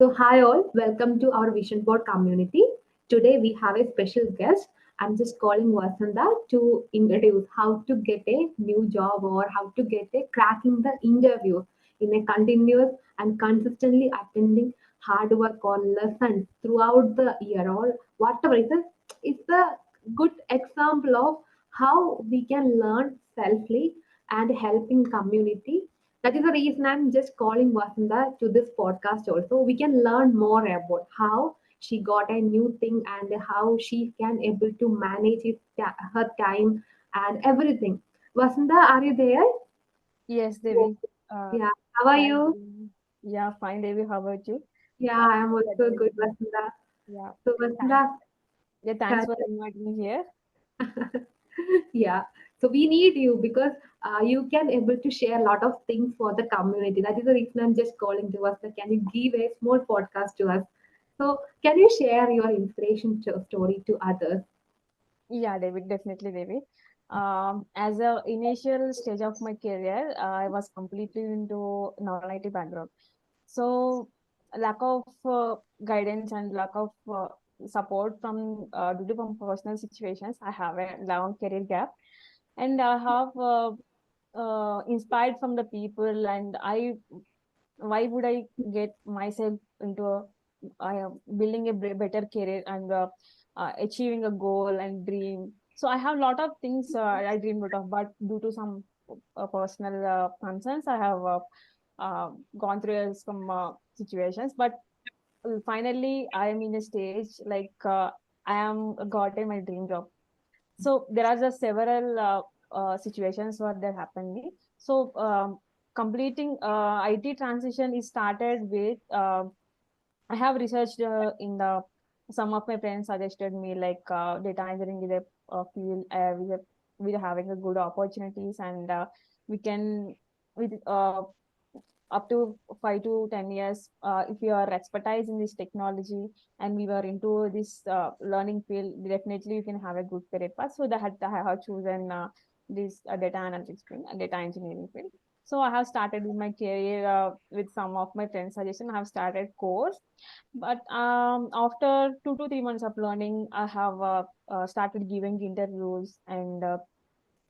So, hi all, welcome to our Vision Board community. Today we have a special guest. I'm just calling Vasanta to introduce how to get a new job or how to get a cracking the interview in a continuous and consistently attending hard work or lessons throughout the year or whatever. It's a good example of how we can learn selfly and helping community. That is the reason I'm just calling Vasanta to this podcast also. We can learn more about how she got a new thing and how she can able to manage her time and everything. Vasanta, are you there? Yes, Devi. Yeah. How are Thank you? you. Yeah, fine, Devi. How about you? Yeah, I am Thanks for also good, inviting me. Vasanta. Yeah. So Thanks. Vasanta, Yeah, thanks for inviting me here. yeah. So we need you because you can able to share a lot of things for the community. That is the reason I'm just calling to us. That can you give a small podcast to us? So can you share your inspiration story to others? Yeah, David, definitely, Devi. As a initial stage of my career, I was completely into non-IT background. So lack of guidance and lack of support from due to from personal situations, I have a long career gap, and I have inspired from the people, and I why would I get myself into building a better career and achieving a goal and dream. So I have a lot of things I dreamed out of, but due to some personal concerns, I have gone through some situations. But finally, I am in a stage like I am gotten my dream job. So there are just several situations where that happened. So completing IT transition is started with I have researched in the some of my friends suggested me like data engineering is a field with having a good opportunities, and we can with up to 5 to 10 years, if you are expertise in this technology and we were into this learning field, definitely you can have a good career path. So that I have chosen this data analytics field and data engineering field. So I have started with my career with some of my friends suggestion. I have started course, but after 2 to 3 months of learning, I have started giving interviews, and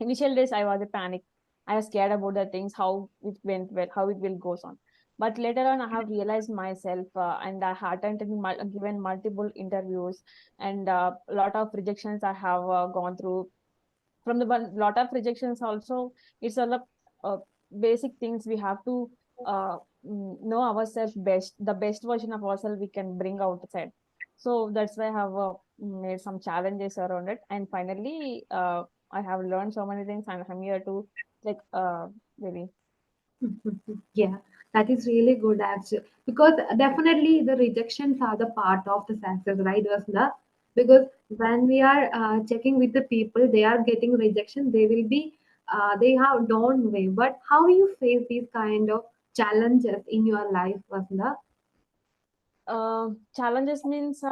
initial days I was a panic. I was scared about the things, how it went well, how it will goes on. But later on, I have realized myself, and I had attended given multiple interviews, and a lot of rejections I have gone through. From the one lot of rejections also, it's all of uh, basic things we have to know ourselves best. The best version of ourselves we can bring outside. So that's why I have made some challenges around it, and finally I have learned so many things, and I'm here to like maybe. Yeah, that is really good actually. Because definitely the rejections are the part of the success, right, Vasna? Because when we are checking with the people, they are getting rejection, they will be they have done way. But how you face these kind of challenges in your life, Vasna? Challenges means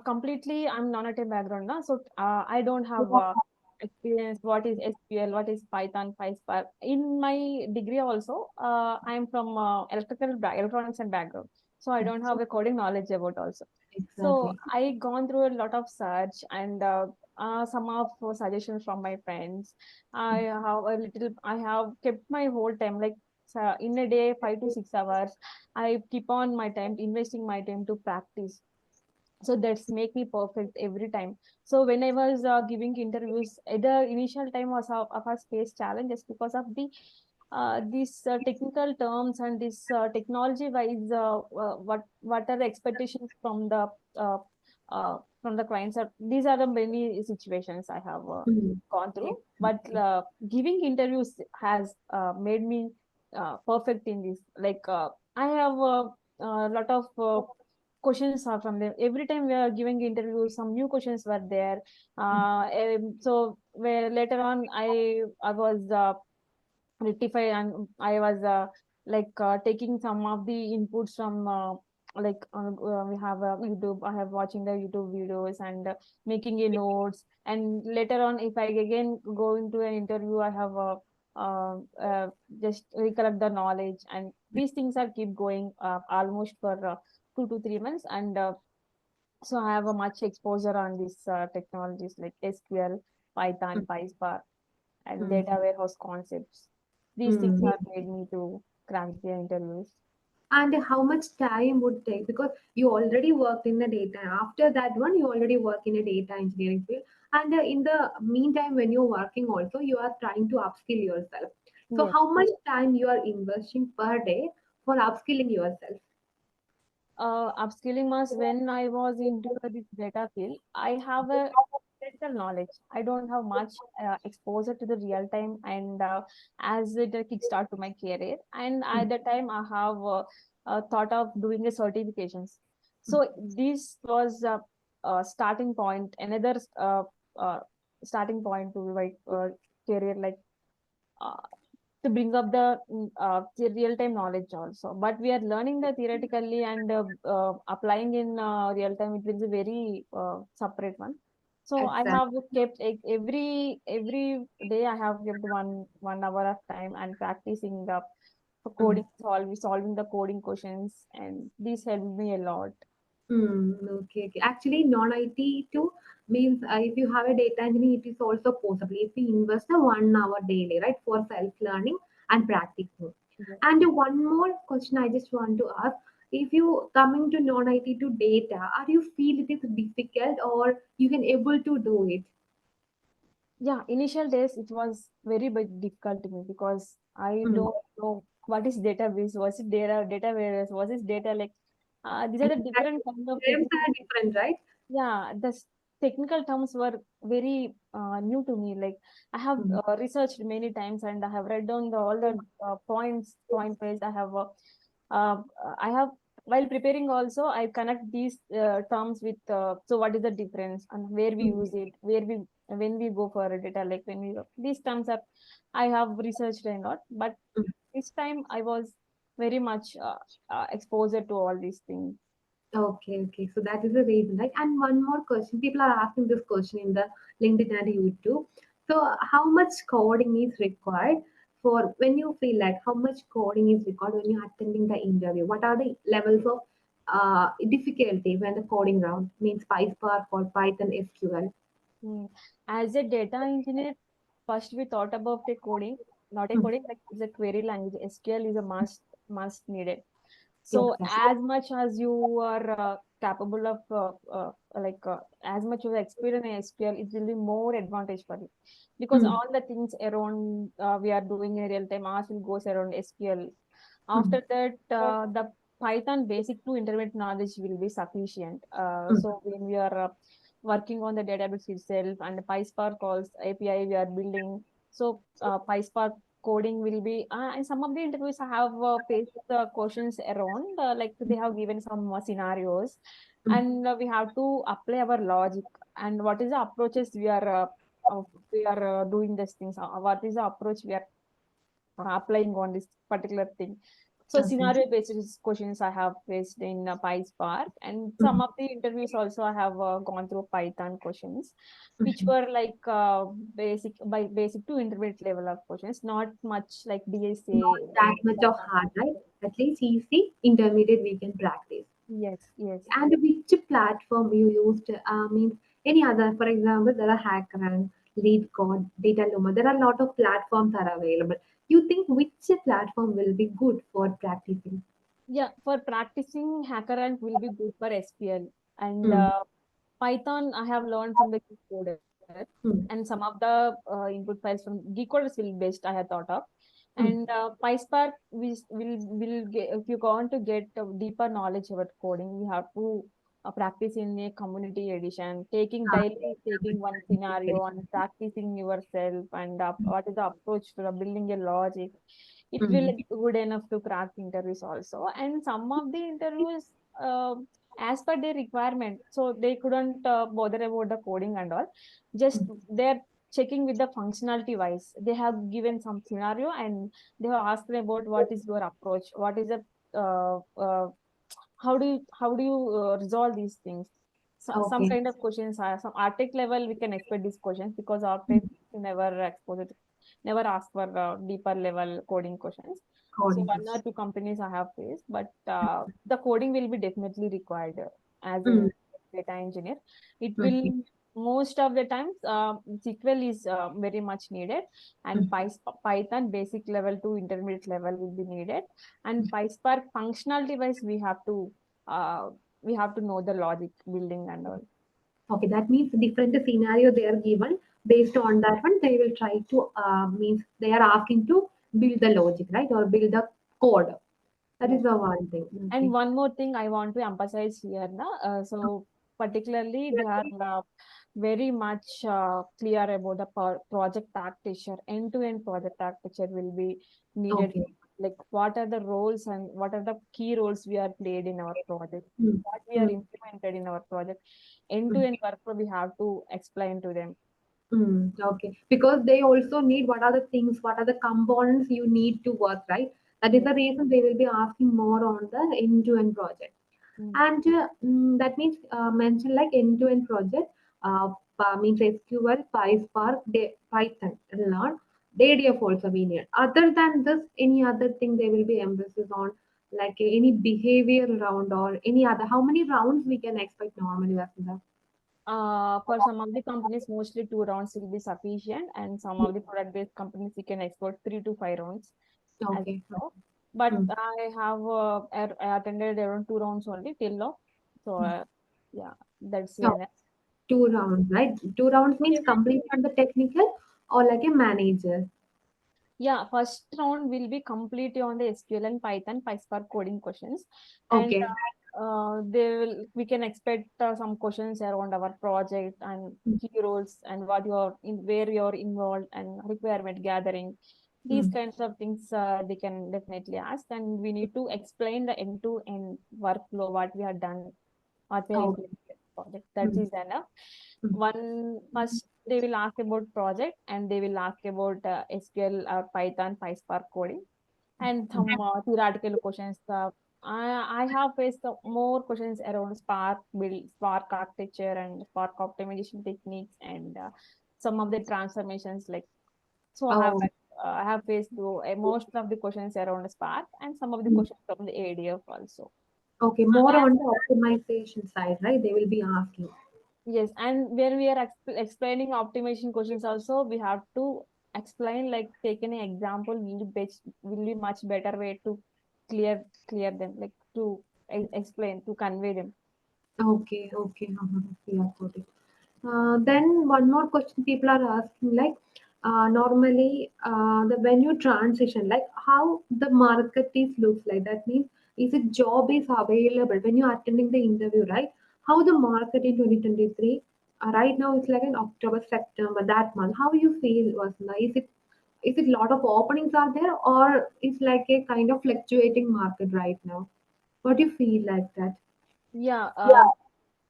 completely I'm not at a background now, so I don't have experience what is SQL, what is Python, PySpark. In my degree also, I'm from electronics and background, so I don't have a coding knowledge about also. So Exactly. I gone through a lot of search, and some of suggestions from my friends. I have kept my whole time like in a day 5 to 6 hours. I keep on my time investing my time to practice, so that's make me perfect every time. So when I was giving interviews, the initial time was of our space challenges because of the these technical terms and this technology wise what are the expectations uh, from the clients. These are the many situations I have Mhm. gone through, but Exactly. giving interviews has made me perfect in this. Like I have a lot of questions are from them every time we are giving interviews. Some new questions were there, so where later on I was rectify, and I was like taking some of the inputs from like we have YouTube. I have watching the YouTube videos and making a notes, and later on if I again go into an interview, I have uh, uh, just recollect the knowledge, and these things are keep going almost for 2 to 3 months, and so I have a much exposure on these technologies like SQL, Python, PySpark, and Mm. data warehouse concepts. These things Mm. have made me to crack the interviews. And how much time would take? Because you already worked in the data. After that one, you already work in a data engineering field. And in the meantime, when you're working also, you are trying to upskill yourself. So Yes. how much time you are investing per day for upskilling yourself? Upskilling was when I was into this data field. I have a theoretical knowledge. I don't have much exposure to the real time, and as it a kickstart to my career. And Mm. at that time, I have thought of doing the certifications. So this was a starting point, another uh, starting point to my career, like. Uh, to bring up the real time knowledge also, but we are learning the theoretically and applying in real time. It will be very separate one. So I Exactly. have kept every day I have kept one hour of time and practicing the Mm. coding, solving the coding questions, and this helped me a lot. Okay, okay. Actually, non-IT too means if you have a data engineering, it is also possible if you invest a 1 hour daily, right, for self-learning and practicing. Yes. And one more question I just want to ask: if you coming to non-IT to data, are you feel it is difficult or you can able to do it? Yeah, initial days it was very bit difficult to me because I Mm. don't know what is database, was it data warehouse, was it data like these are the different Exactly. kind of Names technical. are different, right? Yeah, technical terms were very new to me. Like I have Mm. researched many times and I have read down all the point ways. Uh, I have while preparing also I connect these terms with so what is the difference and where we Mm. use it, where we when we go for a data, like when we these terms are I have researched a lot, but Mm. this time I was very much exposed to all these things. Okay, okay. So that is the reason, right? And one more question. People are asking this question in the LinkedIn and YouTube. So how much coding is required for when you feel like how much coding is required when you're attending the interview? What are the levels of difficulty when the coding round means PySpark or Python SQL? Hmm. As a data engineer, first we thought about a coding, not a Mm. coding, like it's a query language. SQL is a must needed. So Exactly. as much as you are capable of as much of experience in SQL, it will be more advantage for you because Mm. all the things around we are doing in real time, ours will goes around SQL. Mm. After that, the Python basic to intermediate knowledge will be sufficient. Mm. So when we are working on the database itself and the PySpark calls API we are building, so PySpark coding will be and some of the interviews have faced the questions around like they have given some scenarios, Mm. and we have to apply our logic and what is the approaches we are doing these things, what is the approach we are applying on this particular thing. So Okay. scenario based questions I have faced in PySpark, and some Mm. of the interviews also I have gone through Python questions, which Mm. were like basic to intermediate level of questions, not much like DSA. Not that much of hard, right? At least easy, intermediate we can practice. Yes, yes. And which platform you used means any other, for example, there are HackerRank, LeetCode, DataLuma. There are a lot of platforms are available. You think which platform will be good for practicing? Yeah, for practicing, HackerRank will be good for SPL. And Mm. Python, I have learned from the Geekcoder. And Mm. some of the input files from Geekcoders will be best, I have thought of. Mm. And PySpark will get, if you want to get a deeper knowledge about coding, you have to practice in a community edition, Ah, taking one scenario and practicing yourself, and what is the approach to building a logic. It will mm. be good enough to crack interviews also. And some of the interviews, uh, as per their requirement, so they couldn't bother about the coding and all. Just they're checking with the functionality wise. They have given some scenario and they have asked about what is your approach, what is the uh, uh, how do you resolve these things. So, some Okay. kind of questions are some arctic level we can expect these questions because arctic never exposed, never ask for deeper level coding questions. So coding one or test. two companies I have faced, but the coding will be definitely required as a Mm, data engineer. It will okay. most of the times SQL is very much needed, and Mm, Python basic level to intermediate level will be needed, and PySpark functionality wise uh, we have to know the logic building and all. okay, that means different scenario they are given. Based on that one, they will try to means they are asking to build the logic, right, or build the code. That is Yes. the one thing. And Okay. one more thing I want to emphasize here, so particularly they are very much clear about the project architecture, end-to-end project architecture will be needed. Okay. Like what are the roles and what are the key roles we are played in our project, Mm, what we are mm, implemented in our project, mm. end-to-end workflow we have to explain to them. Okay, because they also need what are the things, what are the components you need to work, right? That is Yes. the reason they will be asking more on the end-to-end project. Mm. And that means mention like end-to-end project means SQL, PySpark, Python, learn. ADF also we need. Other than this, any other thing they will be emphasis on, like any behavior round or any other. How many rounds we can expect normally, Vasudha? For some of the companies, mostly 2 rounds will be sufficient, and some of the product-based companies, you can export 3 to 5 rounds as Okay. well. But Hmm. I have I attended around 2 rounds only till now. So yeah, that's Oh, enough. 2 rounds, right? 2 rounds means complete on the technical or like a manager. Yeah, first round will be completely on the SQL and Python, PySpark coding questions, and Okay. we can expect some questions around our project and key roles and what you are in, where you are involved and requirement gathering. These Hmm. kinds of things they can definitely ask, and we need to explain the end-to-end workflow, what we have done, what we have Okay. implemented project. That Hmm. is enough. Hmm. One first they will ask about project, and they will ask about SQL or Python, PySpark coding, and Hmm. some theoretical questions. I have faced more questions around Spark build, Spark architecture, and Spark optimization techniques, and some of the transformations. Like so, Oh, I have faced most of the questions around Spark, and some of the hmm. questions from the ADF also. Okay. More on the optimization side, right? They will be asking. Yes, and when we are explaining optimization questions also, we have to explain like taking an example will be much better way to clear them, like to explain to convey them. Okay. Okay. Yeah, got it. Then one more question people are asking, like normally the when you transition, like how the market is looks like. That means is it job is available when you are attending the interview, right? How the market in 2023 right now it's like in October, September that month. How you feel, Vasudha? Is it lot of openings are there or it's like a kind of fluctuating market right now? What do you feel like that? Yeah,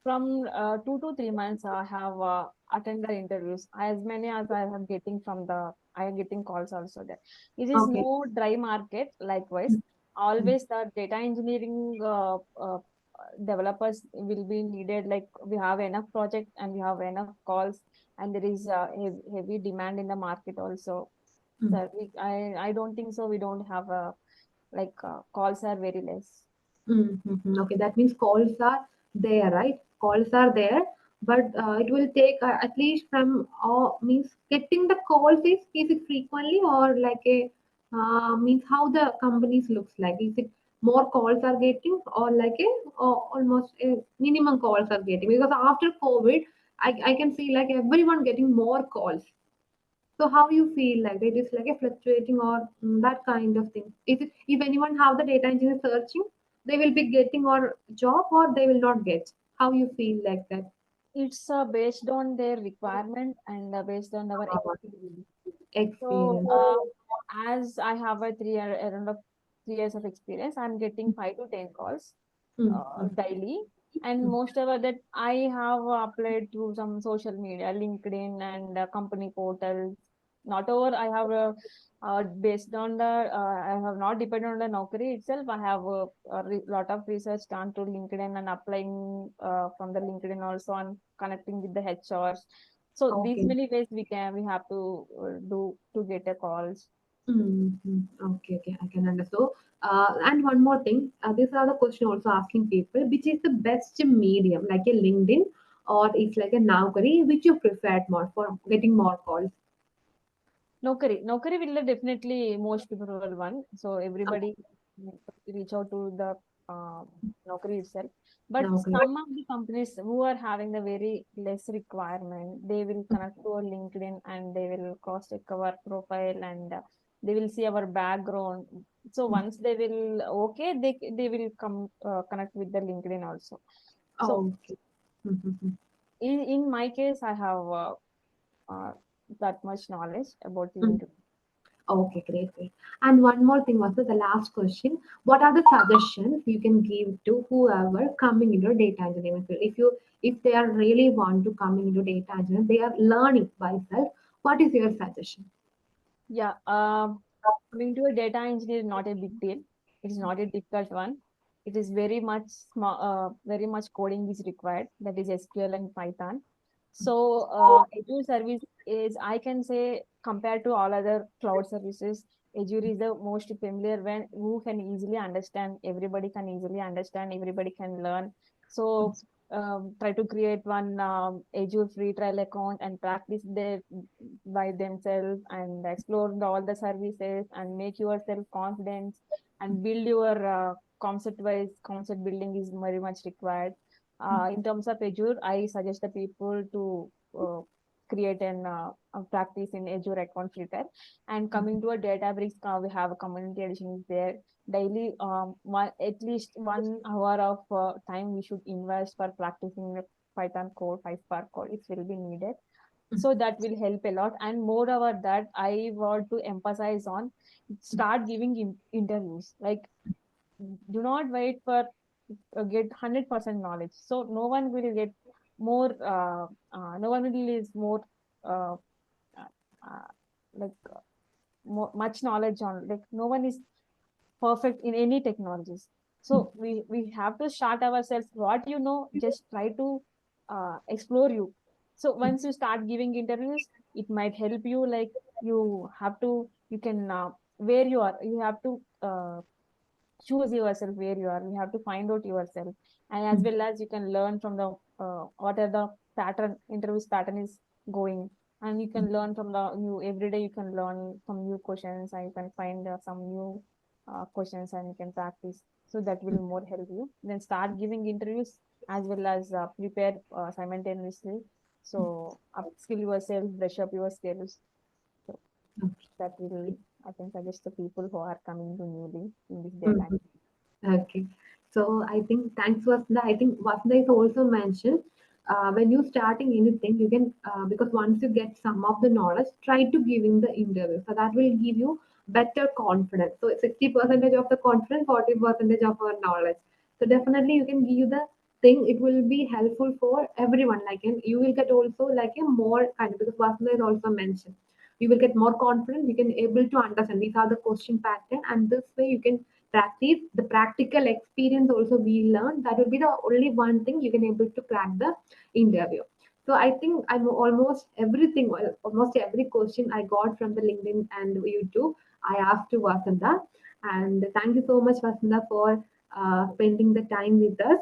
from 2 to 3 months, I have attended interviews. As many as I am getting I am getting calls also there. It is Okay. no dry market. Likewise, Mm. always the data engineering developers will be needed. Like we have enough projects and we have enough calls, and there is heavy demand in the market also. Mm. So I don't think so. We don't have calls are very less. Mm-hmm. Okay, that means calls are there, right? Calls are there, but it will take at least from means getting the calls is it frequently or like a means how the companies looks like? Is it more calls are getting or like a almost a minimum calls are getting? Because after COVID, I can see like everyone getting more calls. So how you feel like it is like a fluctuating or that kind of thing? Is it if anyone have the data engineer searching, they will be getting or job or they will not get? How you feel like that? It's based on their requirement and based on our Uh, experience. So, experience. as I have a around 3 years of experience, I'm getting 5 to 10 calls Mm, mm, daily. And mm. most of that, I have applied through some social media, LinkedIn and company portals. Not over, I have based on I have not depended on the Naukri itself. I have lot of research done to LinkedIn and applying from the LinkedIn also and connecting with the HRs. So these Okay. many ways we have to do to get a calls. Okay, okay, I can understand. So, and one more thing, these are the question also asking people, which is the best medium, like a LinkedIn or it's like a Naukri, which you preferred more for getting more calls? Naukri will definitely most preferable one. So everybody reach out to the uh, Naukri itself. But Naukri. some of the companies who are having the very less requirement, they will connect to our LinkedIn and they will cross check our profile and they will see our background. So once they will okay, they will come connect with the LinkedIn also. So Oh, okay. Mhm. in my case, I have uh, that much knowledge about Mhm. LinkedIn. Okay, great, great. And one more thing, also the last question. What are the suggestions you can give to whoever coming into data engineering field? If they are really want to come into data engineering, they are learning by self, what is your suggestion? Yeah, coming to a data engineer is not a big deal. It is not a difficult one. It is very much coding is required. That is SQL and Python. So, Azure service is, I can say, compared to all other cloud services, Azure is the most familiar when who can easily understand. Everybody can easily understand. Everybody can learn. So, try to create one Azure free trial account and practice there by themselves and explore all the services and make yourself confident and build your concept wise concept building is very much required. In terms of Azure, I suggest the people to create a practice in Azure account filter. And coming to a Databricks, we have a community edition is there. Daily, at least 1 hour of time we should invest for practicing the Python code, PySpark code. It will be needed, so that will help a lot. And moreover that I want to emphasize on, start giving interviews. Like, do not wait for get 100% knowledge. So no one will get more no one will is more uh, uh, like more, much knowledge on, like no one is perfect in any technologies. So we have to start ourselves. What you know, just try to explore you. So once you start giving interviews, it might help you. Like, you have to, you can where you are. You have to choose yourself where you are. You have to find out yourself, and as well as you can learn from the what are the pattern interviews pattern is going, and you can learn from the new every day. You can learn some new questions, and you can find some new questions, and you can practice. So that will more help you. Then start giving interviews as well as prepare simultaneously. So upskill yourself, brush up your skills. So that will, I can suggest the people who are coming to newly in this data. Mhm. Okay. So I think thanks Vasudha. I think Vasudha is also mentioned when you starting anything, you can because once you get some of the knowledge, try to give in the interview. So that will give you better confidence. So 60% of the confidence, 40% of our knowledge. So definitely you can give the thing. It will be helpful for everyone. Like, and you will get also like a more kind of, because Vasudha is also mentioned. You will get more confident. You can able to understand these are the question pattern, and this way you can practice the practical experience also we learn. That will be the only one thing you can able to crack the interview. So I think I'm almost everything, well, almost every question I got from the LinkedIn and YouTube, I asked to Vasanta. And thank you so much, Vasanta, for spending the time with us.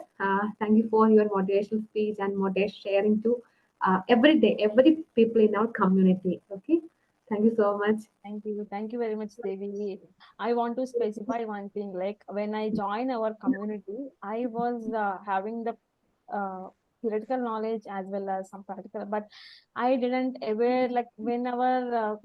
Thank you for your motivational speech and motivation sharing to every day every people in our community. Okay, thank you so much. Thank you. Thank you very much, Devi. I want to specify one thing. Like, when I joined our community, I was having the theoretical knowledge as well as some practical, but I didn't ever, like, whenever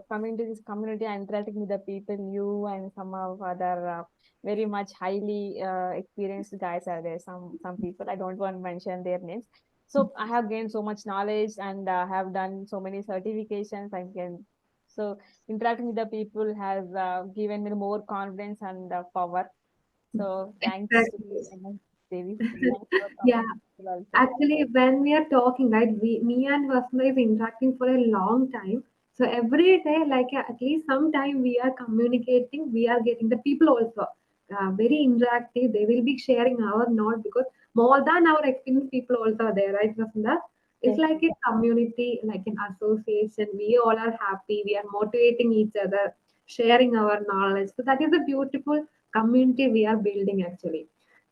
coming to this community, I interacting with the people, you and some of other very much highly experienced guys are there. Some people, I don't want to mention their names. So I have gained so much knowledge and have done so many certifications. I can, so interacting with the people has given me more confidence and power. So thanks to Exactly. Devi. Thanks for Yeah. talking also. Actually, when we are talking, right, me and Vasudha is interacting for a long time. So every day, like at least sometime we are communicating, we are getting the people also very interactive. They will be sharing our note because more than our experienced people also are there, right, Vasudha? It's Yes, like a community, like an association. We all are happy. We are motivating each other, sharing our knowledge. So that is a beautiful community we are building actually.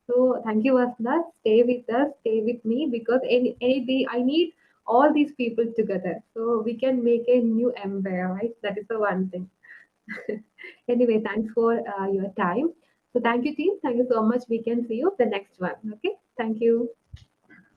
So thank you, Vasna. Stay with us, stay with me because any day I need all these people together. So we can make a new empire, right? That is the one thing. Anyway, thanks for your time. So thank you, team. Thank you so much. We can see you the next one. Okay. Thank you.